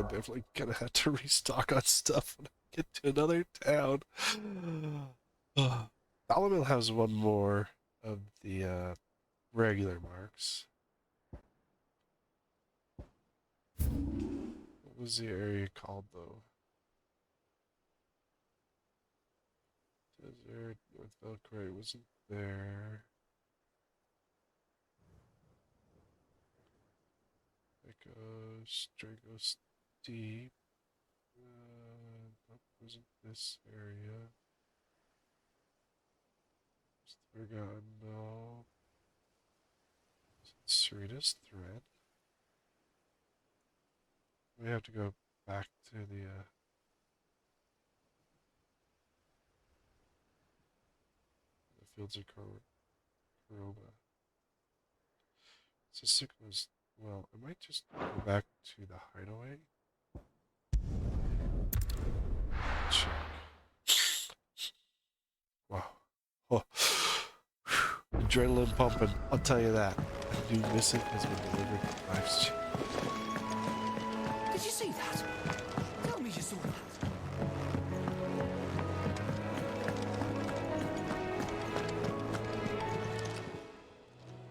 I'm definitely gonna have to restock on stuff when I get to another town. Dalimil has one more of the regular marks. What was the area called though? Desert, North Valkyrie wasn't there. Echo, Strago Steep. Nope, wasn't this area. Forgotten, no. Cerritos Thread. We have to go back to the fields of Coroba. So Sigma's, well, I might just go back to the hideaway. Check. Wow. Oh. Adrenaline pumping, I'll tell you that. I do miss it because we delivered knives. Did you see that? Tell me you saw that.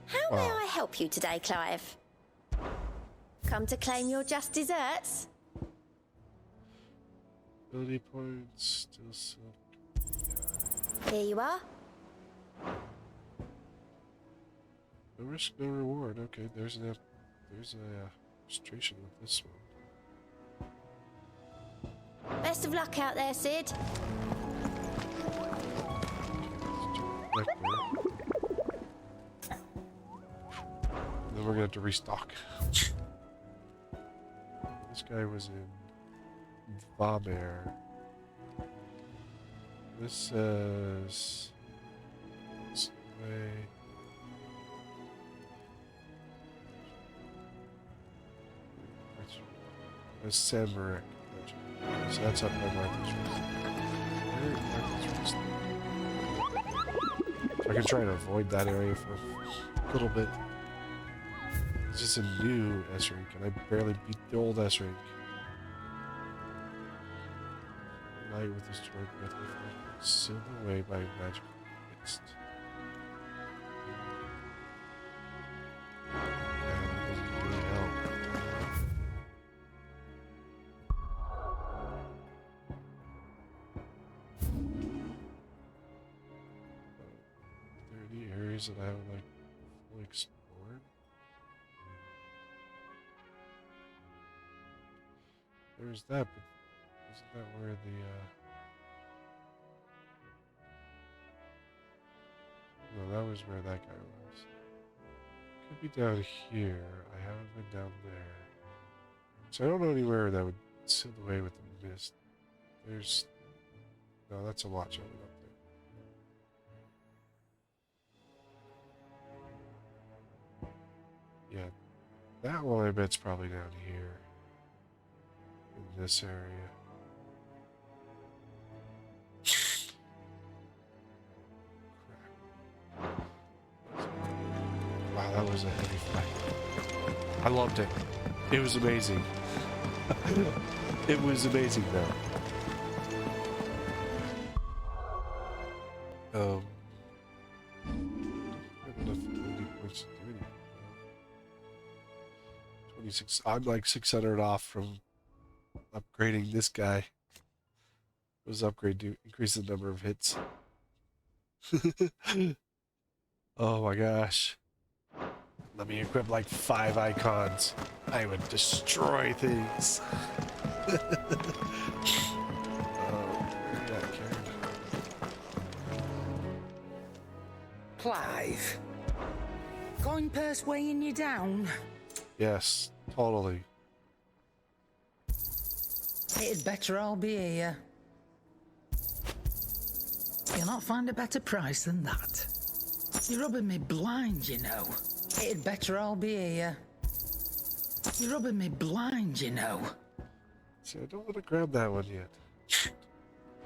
How may I help you today, Clive? Come to claim your just desserts? Ability points, still silk. Here you are. No risk, no reward. Okay, there's a frustration with this one. Best of luck out there, Sid. Right there. Then we're gonna have to restock. This guy was in Vamer. This says this way. That's Sanvarek. So that's up by Martha's Rest. I can try to avoid that area for a little bit. It's just a new S rank, and I barely beat the old S rank. Light with this droid breath sealed away by magical mist. And it doesn't really help. Are there any areas that I haven't like fully explored? There's that, but isn't that where the no, that was where that guy was. Could be down here. I haven't been down there. So I don't know anywhere that would seal away with the mist. There's no, that's a watch over up there. Yeah. That one I bet's probably down here. In this area. Wow, that was a heavy fight. I loved it. It was amazing. It was amazing, though. I have enough ability points to do anything. 26. I'm like 600 off from upgrading this guy. It was upgrade to increase the number of hits. Oh my gosh. Let me equip like 5 icons. I would destroy things. Oh, yeah, Karen. Clive. Coin purse weighing you down? Yes, totally. It'd better all be here. You'll not find a better price than that. You're rubbing me blind, you know. It'd better all be here. You're rubbing me blind, you know. See, I don't want to grab that one yet.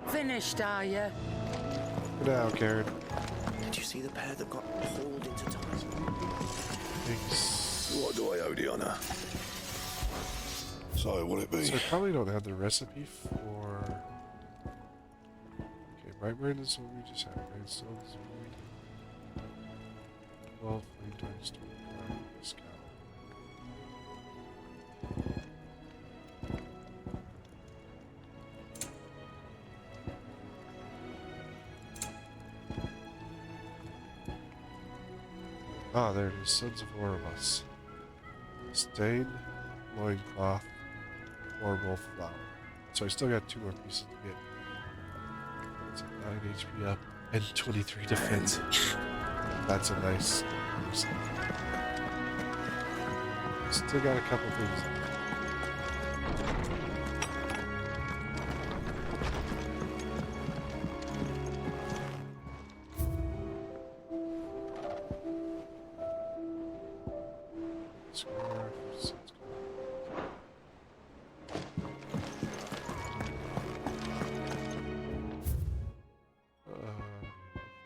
Finished, are you? Good now, Karen. Did you see the pair that got pulled into ties? Thanks. What do I owe the honor? So, will it be? So I probably don't have the recipe for... Okay, Brightburn is what we just had, right? So this is 12 flame times 25 discount. Ah, there it is. Sons of Oribus. Stain, loincloth, horrible flower. So I still got 2 more pieces to get. It's a 9 HP up and 23 defense. That's a nice boost. Still got a couple things.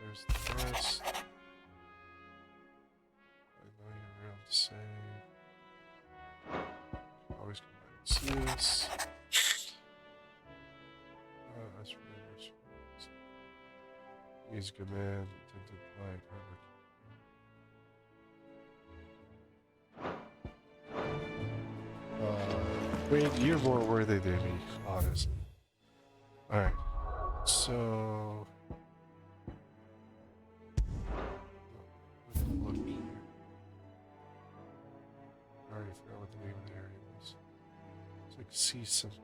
There's the rest. I know you're around the same. Always come back and see this. That's really much. He's a good man. Attempted flight. Wade, you're more worthy than me, honestly. Alright. So... look here. I already forgot what the name of the area was. It's like see something.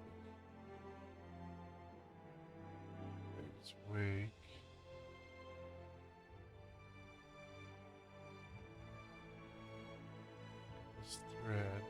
It's wake. This thread.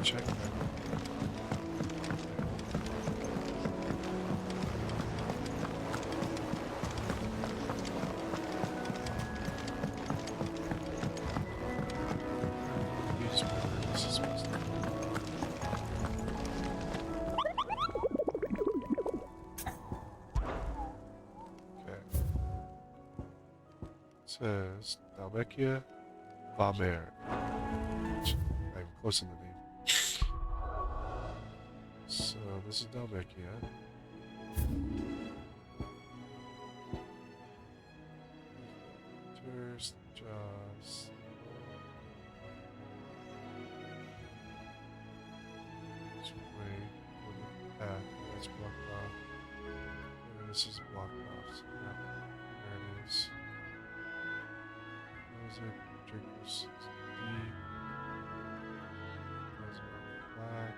Check that. Use whatever this is supposed to be. Okay. It says Dalmekia Vamer. I'm close in the name. So this is Dalmekia. Tourist jaws. This way, on the path that's blocked off. And this is blocked off. So there it is. Those are drinkers deep. Those are flat.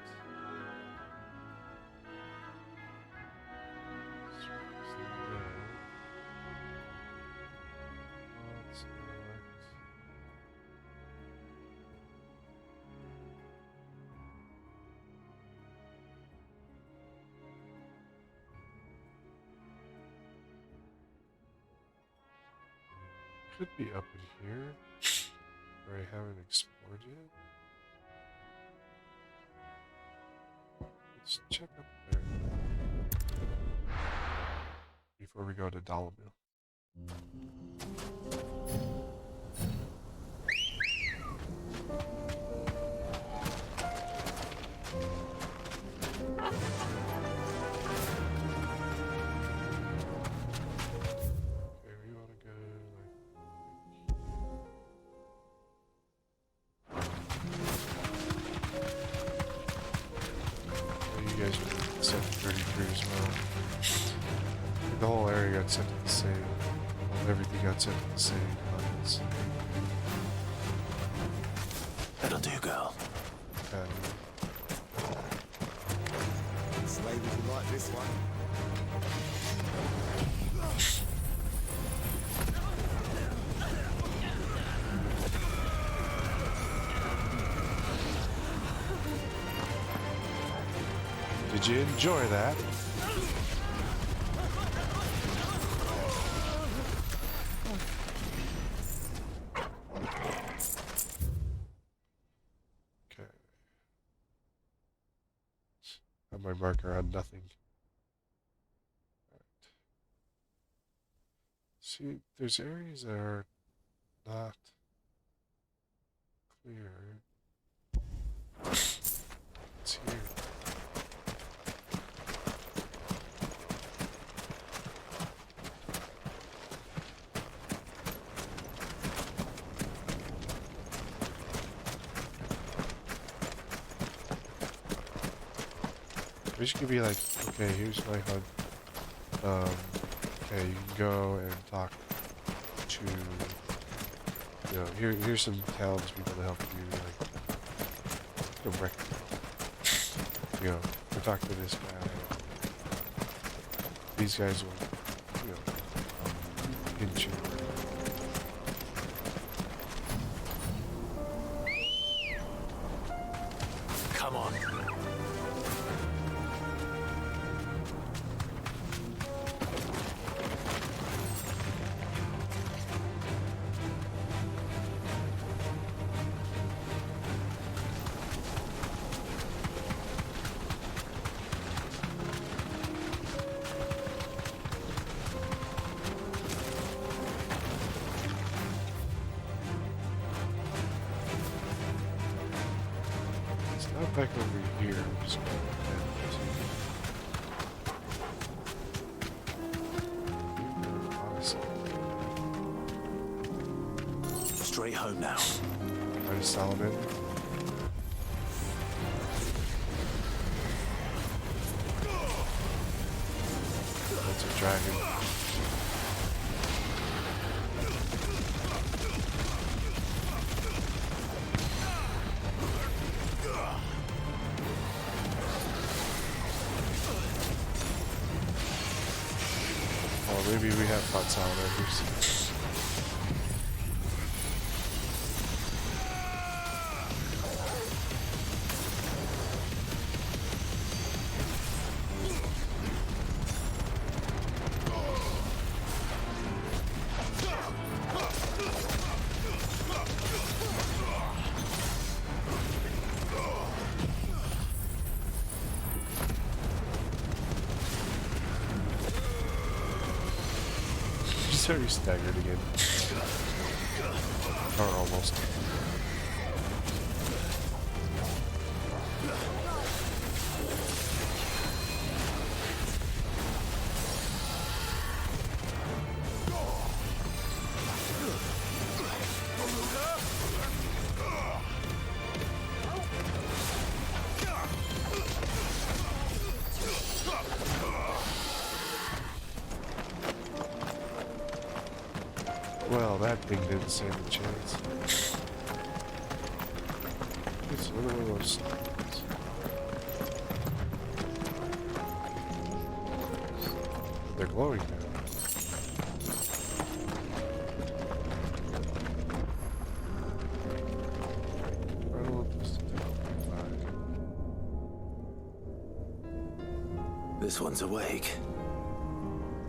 Could be up in here, where I haven't explored yet. Let's check up there before we go to Dalimil. Guys are set to 33 as well. The whole area got set to the same. Well, everything got set to the same buttons. That'll do, girl. like this one. Did you enjoy that? Okay. Have my marker on nothing. Right. See, there's areas that are not clear. It's here. We should be like, okay, here's my HUD. Okay, you can go and talk to, you know, here's some townspeople to help you, like, direct, you know, go talk to this guy. These guys will, you know, hint you. Come on. It's not back over here. I'm just going to Straight home now. try to Solomon. That's a dragon. Oh, maybe we have fought salamanders. He's already staggered again. Or almost. Well, that thing didn't stand a chance. It's another one of those stones. They're glowing now. I don't want this to take 5. This one's awake.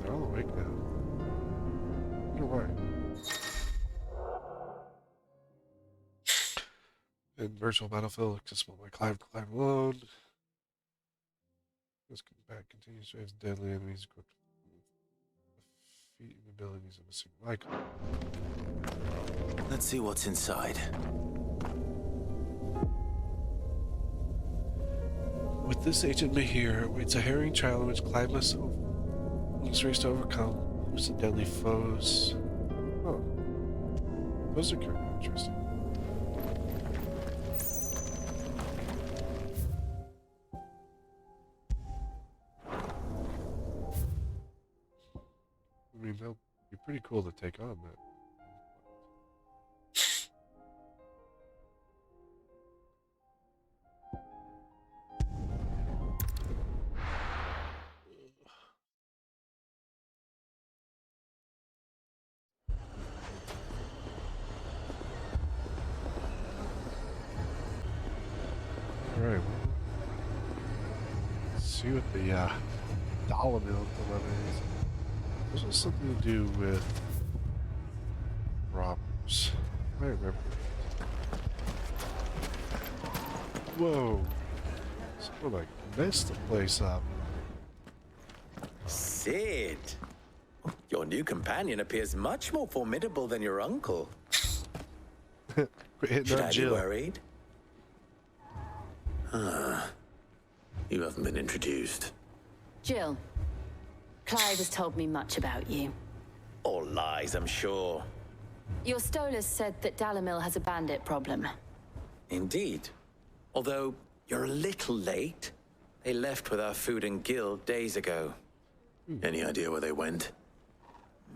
They're all awake now. I wonder why. In virtual battlefield, accessible by Clive alone. This combat continues to have deadly enemies equipped with defeating abilities of a single icon. Let's see what's inside. With this ancient Mahir awaits a harrowing trial in which Clive must race to overcome who's the deadly foes. Oh. Those are kind of interesting. I mean, they'll be pretty cool to take on that. Alright, well, let's see what the Dalimil dilemma is. This has something to do with robbers. I remember. Whoa. Someone like messed the place up. Sid! Your new companion appears much more formidable than your uncle. Should I be worried? You haven't been introduced. Jill, Clive has told me much about you. All lies, I'm sure. Your Stolas said that Dalimil has a bandit problem. Indeed. Although, you're a little late. They left with our food and guild days ago. Any idea where they went?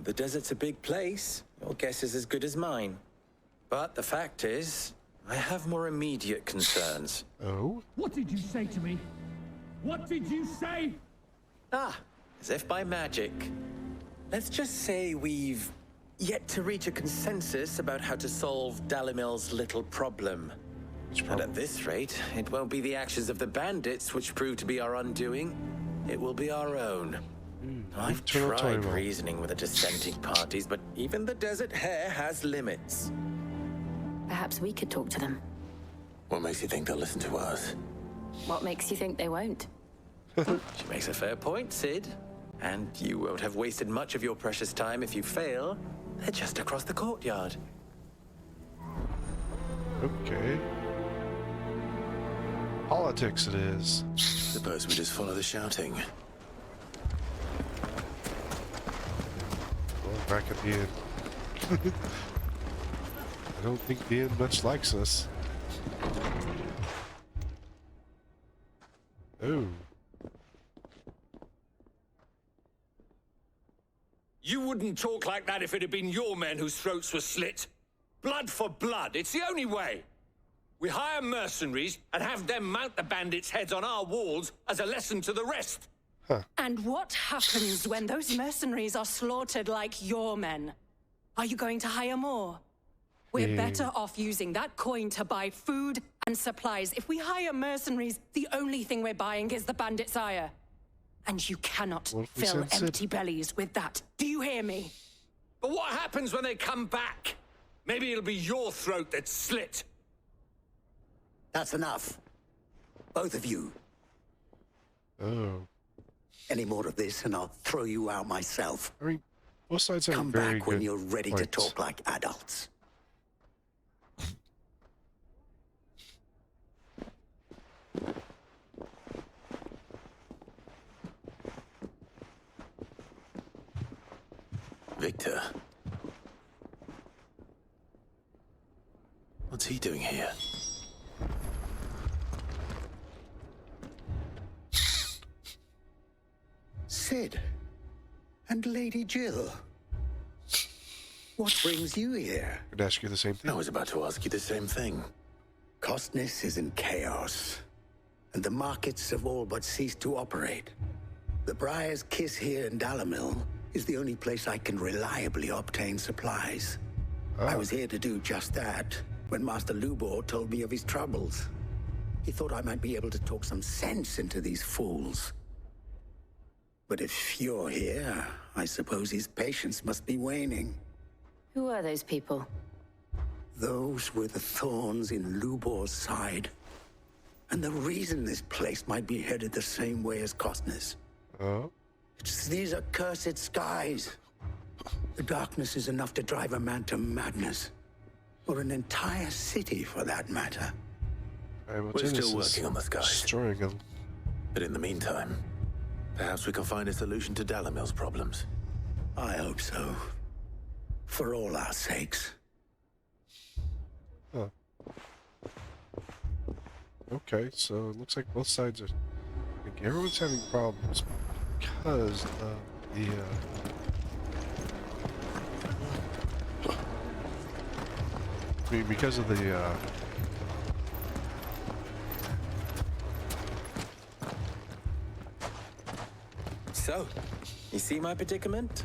The desert's a big place. Your guess is as good as mine. But the fact is, I have more immediate concerns. Oh? What did you say to me? What did you say? As if by magic. Let's just say we've yet to reach a consensus about how to solve Dalimil's little problem. And at this rate, it won't be the actions of the bandits which prove to be our undoing. It will be our own. I've tried reasoning with the dissenting parties, but even the desert hare has limits. Perhaps we could talk to them. What makes you think they'll listen to us? What makes you think they won't? She makes a fair point, Sid. And you won't have wasted much of your precious time if you fail. They're just across the courtyard. Okay. Politics it is. Suppose we just follow the shouting. Well, back at the inn. I don't think the inn much likes us. Oh. You wouldn't talk like that if it had been your men whose throats were slit. Blood for blood, it's the only way. We hire mercenaries and have them mount the bandits' heads on our walls as a lesson to the rest. And what happens when those mercenaries are slaughtered like your men? Are you going to hire more? We're better off using that coin to buy food and supplies. If we hire mercenaries, the only thing we're buying is the bandits' ire. And you cannot fill empty bellies with that. Do you hear me? But what happens when they come back? Maybe it'll be your throat that's slit. That's enough. Both of you. Oh. Any more of this and I'll throw you out myself. I mean, both sides have Come very back when good you're ready to points. talk like adults. Victor. What's he doing here? Sid. And Lady Jill. What brings you here? I'd ask you the same thing. I was about to ask you the same thing. Costness is in chaos, and the markets have all but ceased to operate. The Briar's Kiss here in Dalimil is the only place I can reliably obtain supplies. I was here to do just that when Master Lubor told me of his troubles. He thought I might be able to talk some sense into these fools. But if you're here, I suppose his patience must be waning. Who are those people? Those were the thorns in Lubor's side. And the reason this place might be headed the same way as Costness. Oh? It's these accursed skies. The darkness is enough to drive a man to madness. Or an entire city, for that matter. We're still working on the skies. Destroying them. But in the meantime, perhaps we can find a solution to Dalimil's problems. I hope so. For all our sakes. Huh. Okay, so it looks like both sides are... Like everyone's having problems because of the... I mean, because of the... So, you see my predicament?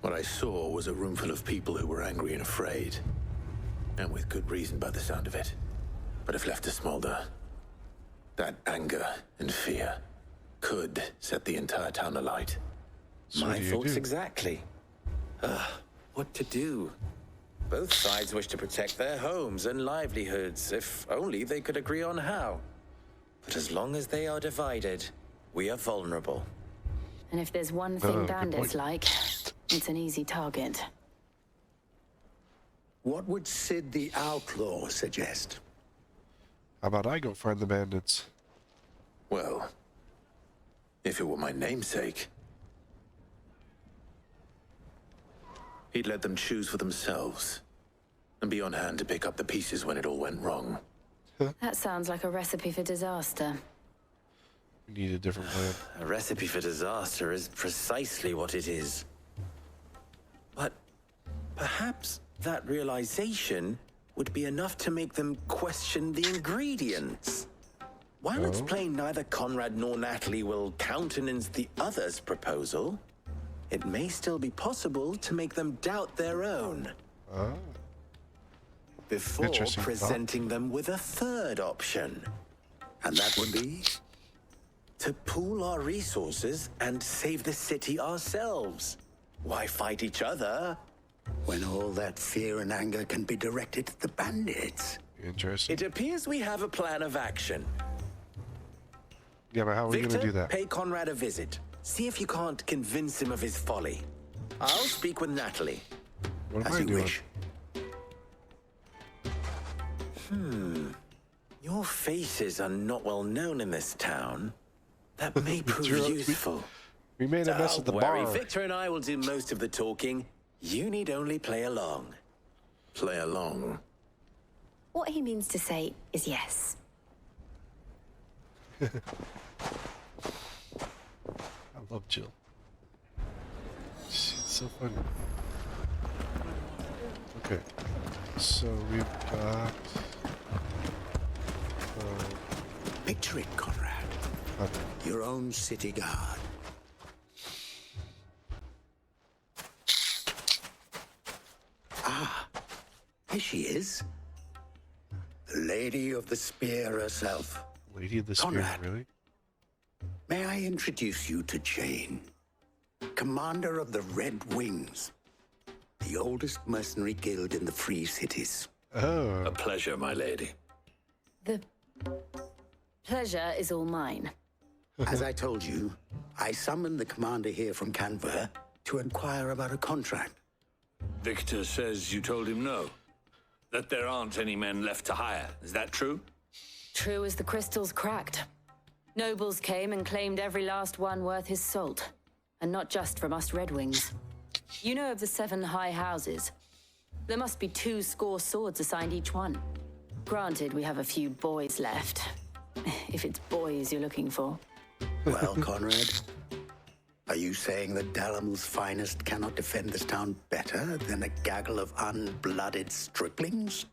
What I saw was a room full of people who were angry and afraid. And with good reason by the sound of it. But if left to smolder, That anger and fear could set the entire town alight. So My what do you thoughts do? exactly. What to do? Both sides wish to protect their homes and livelihoods, if only they could agree on how. But as long as they are divided, we are vulnerable. And if there's one Oh, thing good bandits point. like, it's an easy target. What would Sid the Outlaw suggest? How about I go find the bandits? Well, if it were my namesake, he'd let them choose for themselves and be on hand to pick up the pieces when it all went wrong. That sounds like a recipe for disaster. We need a different plan. A recipe for disaster is precisely what it is. But perhaps that realization would be enough to make them question the ingredients. While it's plain neither Conrad nor Natalie will countenance the other's proposal, it may still be possible to make them doubt their own. Before Interesting thought. presenting them with a third option. And that would be? To pool our resources and save the city ourselves. Why fight each other? When all that fear and anger can be directed at the bandits. Interesting. It appears we have a plan of action. Yeah, but how are we Victor, going to do that? pay Conrad a visit. See if you can't convince him of his folly. I'll speak with Natalie. What am As I you doing? wish. Your faces are not well known in this town. That may prove You're- useful. We made a mess at the worry, bar. Victor and I will do most of the talking. You need only play along. Play along? What he means to say is yes. I love Jill. She's so funny. Okay, so we've got. Picture it, Conrad. Okay. Your own city guard. Ah, here she is. The Lady of the Spear herself. Lady of the Spear, Conrad. really? May I introduce you to Jane, commander of the Red Wings, the oldest mercenary guild in the Free Cities. Oh, A pleasure, my lady. The pleasure is all mine. As I told you, I summoned the commander here from Canver to inquire about a contract. Victor says you told him no. That there aren't any men left to hire. Is that true? True as the crystals cracked. Nobles came and claimed every last one worth his salt. And not just from us Red Wings. You know of the 7 high houses. There must be 2 swords assigned each one. Granted, we have a few boys left. If it's boys you're looking for. Well, Conrad, are you saying that Dalimil's finest cannot defend this town better than a gaggle of unblooded striplings?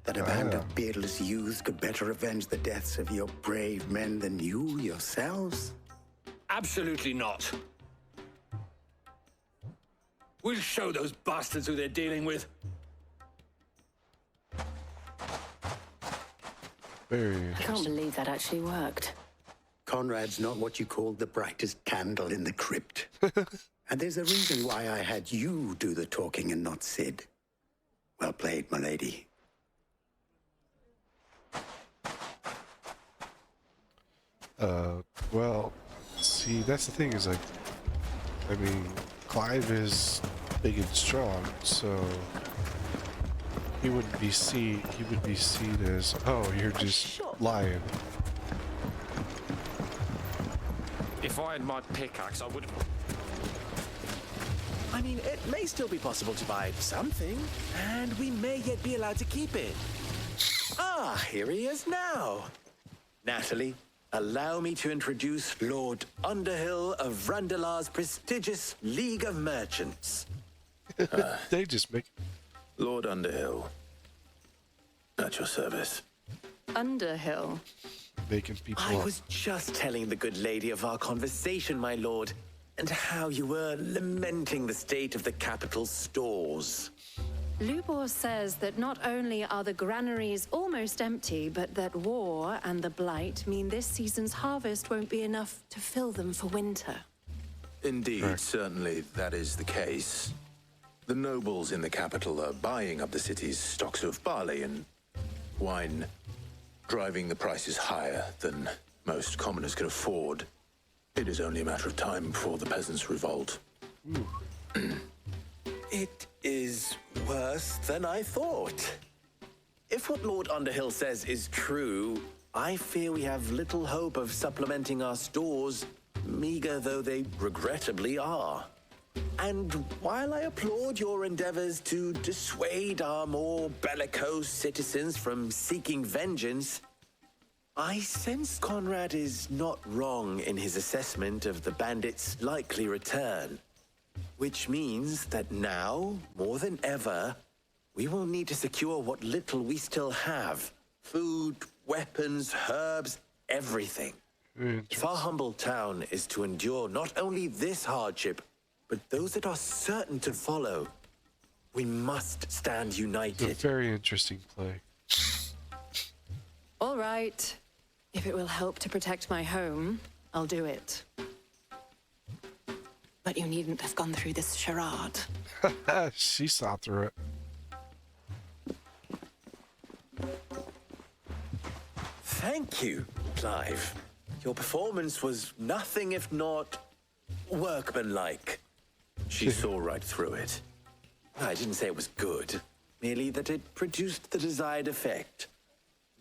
That a band of beardless youths could better avenge the deaths of your brave men than you yourselves? Absolutely not. We'll show those bastards who they're dealing with. very I can't interesting. believe that actually worked. Conrad's not what you called the brightest candle in the crypt. And there's a reason why I had you do the talking and not Sid. Well played, my lady. Well, see, that's the thing is like, I mean, Clive is big and strong, so he wouldn't be seen. He would be seen as, oh, you're just lying. If I had my pickaxe, I would have... I mean, it may still be possible to buy something, and we may yet be allowed to keep it. Ah, here he is now. Natalie, allow me to introduce Lord Underhill of Randalar's prestigious League of Merchants. They just make Lord Underhill, at your service. Underhill. making people I up. was just telling the good lady of our conversation, my lord, and how you were lamenting the state of the capital's stores. Lubor says that not only are the granaries almost empty, but that war and the Blight mean this season's harvest won't be enough to fill them for winter. Indeed, certainly that is the case. The nobles in the capital are buying up the city's stocks of barley and wine, driving the prices higher than most commoners can afford. It is only a matter of time before the peasants revolt. It is worse than I thought. If what Lord Underhill says is true, I fear we have little hope of supplementing our stores, meager though they regrettably are. And while I applaud your endeavors to dissuade our more bellicose citizens from seeking vengeance, I sense Conrad is not wrong in his assessment of the bandits' likely return. Which means that now, more than ever, we will need to secure what little we still have. Food, weapons, herbs, everything. If our humble town is to endure not only this hardship, but those that are certain to follow, we must stand united. It's a very interesting play. All right. If it will help to protect my home, I'll do it. But you needn't have gone through this charade. She saw through it. Thank you, Clive. Your performance was nothing if not workmanlike. She saw right through it. I didn't say it was good, merely that it produced the desired effect.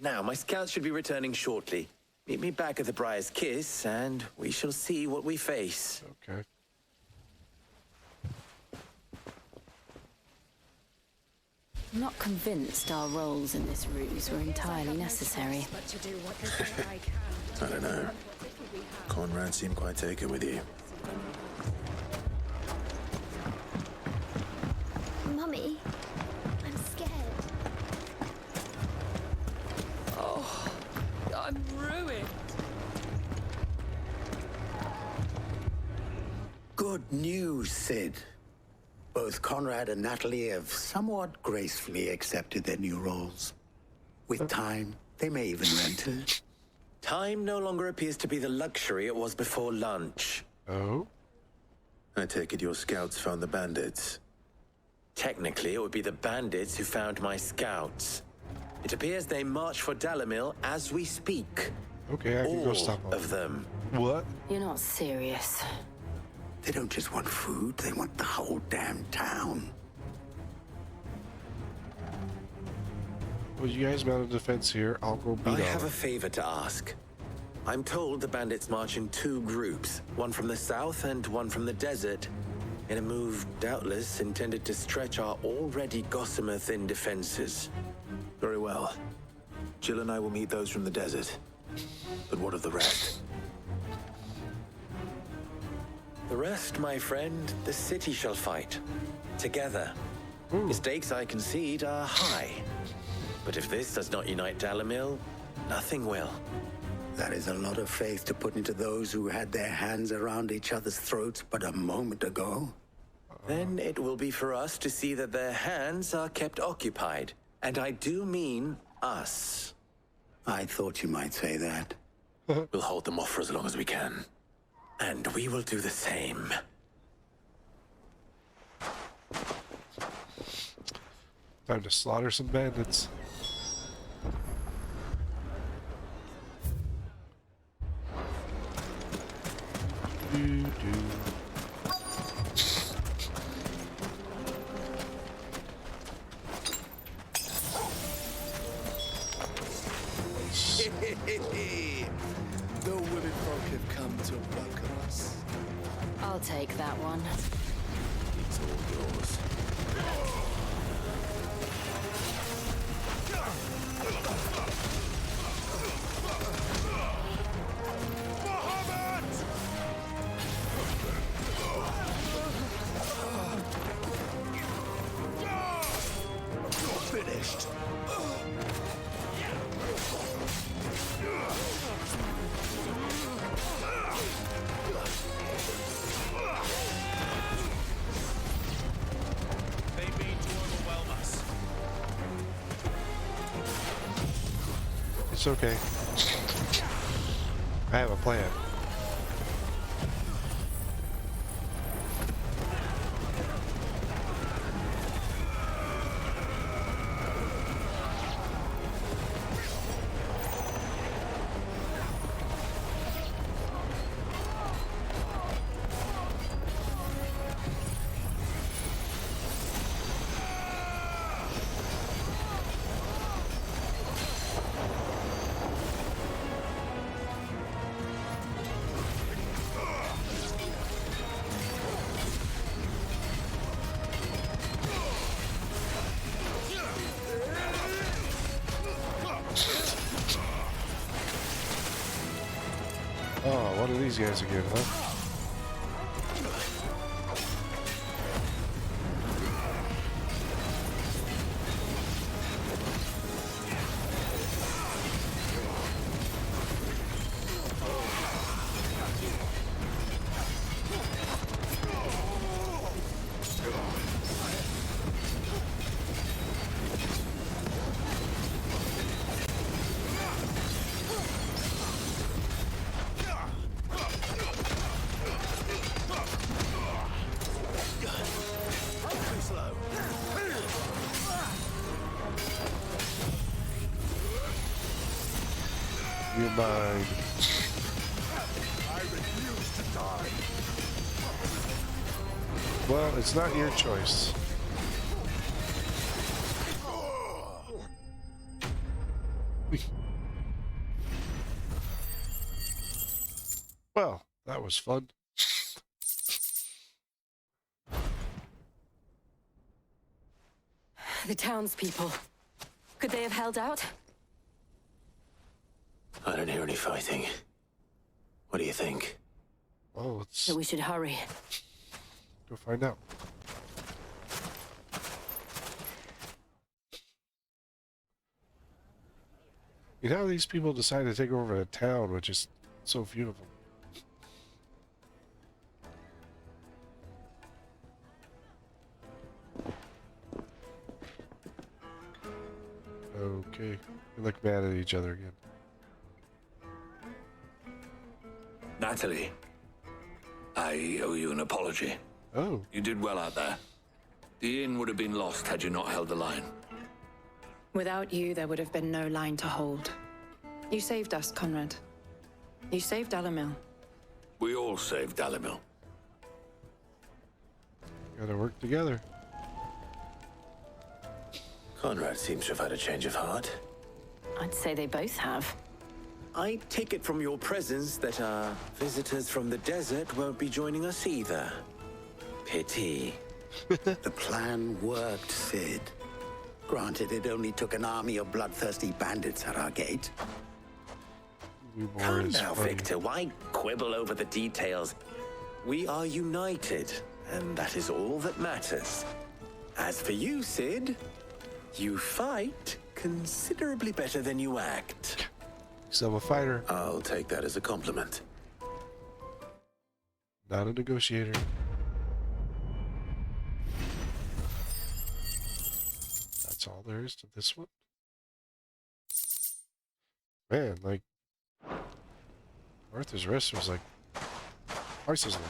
Now, my scouts should be returning shortly. Meet me back at the Briar's Kiss, and we shall see what we face. Okay. I'm not convinced our roles in this ruse were entirely necessary. I don't know. Conrad seemed quite taken with you. Mummy, I'm scared. Oh, I'm ruined. Good news, Sid. Both Conrad and Natalie have somewhat gracefully accepted their new roles. With time, they may even rent it. Time no longer appears to be the luxury it was before lunch. Oh? I take it your scouts found the bandits. Technically, it would be the bandits who found my scouts. It appears they march for Dalimil as we speak. Okay, I can go stop all of them. What? You're not serious. They don't just want food, they want the whole damn town. Well, you guys mount a defense here. I'll go beat I on have a it. favor to ask. I'm told the bandits march in two groups, one from the south and one from the desert, in a move doubtless intended to stretch our already gossamer-thin defenses. Very well. Jill and I will meet those from the desert. But what of the rest? The rest, my friend, the city shall fight. Together. The stakes, I concede, are high. But if this does not unite Dalimil, nothing will. That is a lot of faith to put into those who had their hands around each other's throats but a moment ago. Then it will be for us to see that their hands are kept occupied. And I do mean us. I thought you might say that. We'll hold them off for as long as we can. And we will do the same. Time to slaughter some bandits. The women folk have come to welcome us. I'll take that one. It's all yours. You're finished. They mean to overwhelm us. It's okay. I have a plan. Oh, what are these guys again, huh? You're mine. I refuse to die. Well, it's not your choice. Well, that was fun. The townspeople. Could they have held out? I don't hear any fighting. What do you think? Well, let's So we should hurry. go find out. You know how these people decide to take over a town, which is so beautiful. Okay, we look mad at each other again. Natalie, I owe you an apology. Oh. You did well out there. The inn would have been lost had you not held the line. Without you, there would have been no line to hold. You saved us, Conrad. You saved Dalimil. We all saved Dalimil. Gotta work together. Conrad seems to have had a change of heart. I'd say they both have. I take it from your presence that our visitors from the desert won't be joining us either. Pity. The plan worked, Sid. Granted, it only took an army of bloodthirsty bandits at our gate. Calm now, Victor. Why quibble over the details? We are united, and that is all that matters. As for you, Sid, you fight considerably better than you act. So I'm a fighter. I'll take that as a compliment. Not a negotiator. That's all there is to this one. Man, like Arthur's Rest was like twice as long.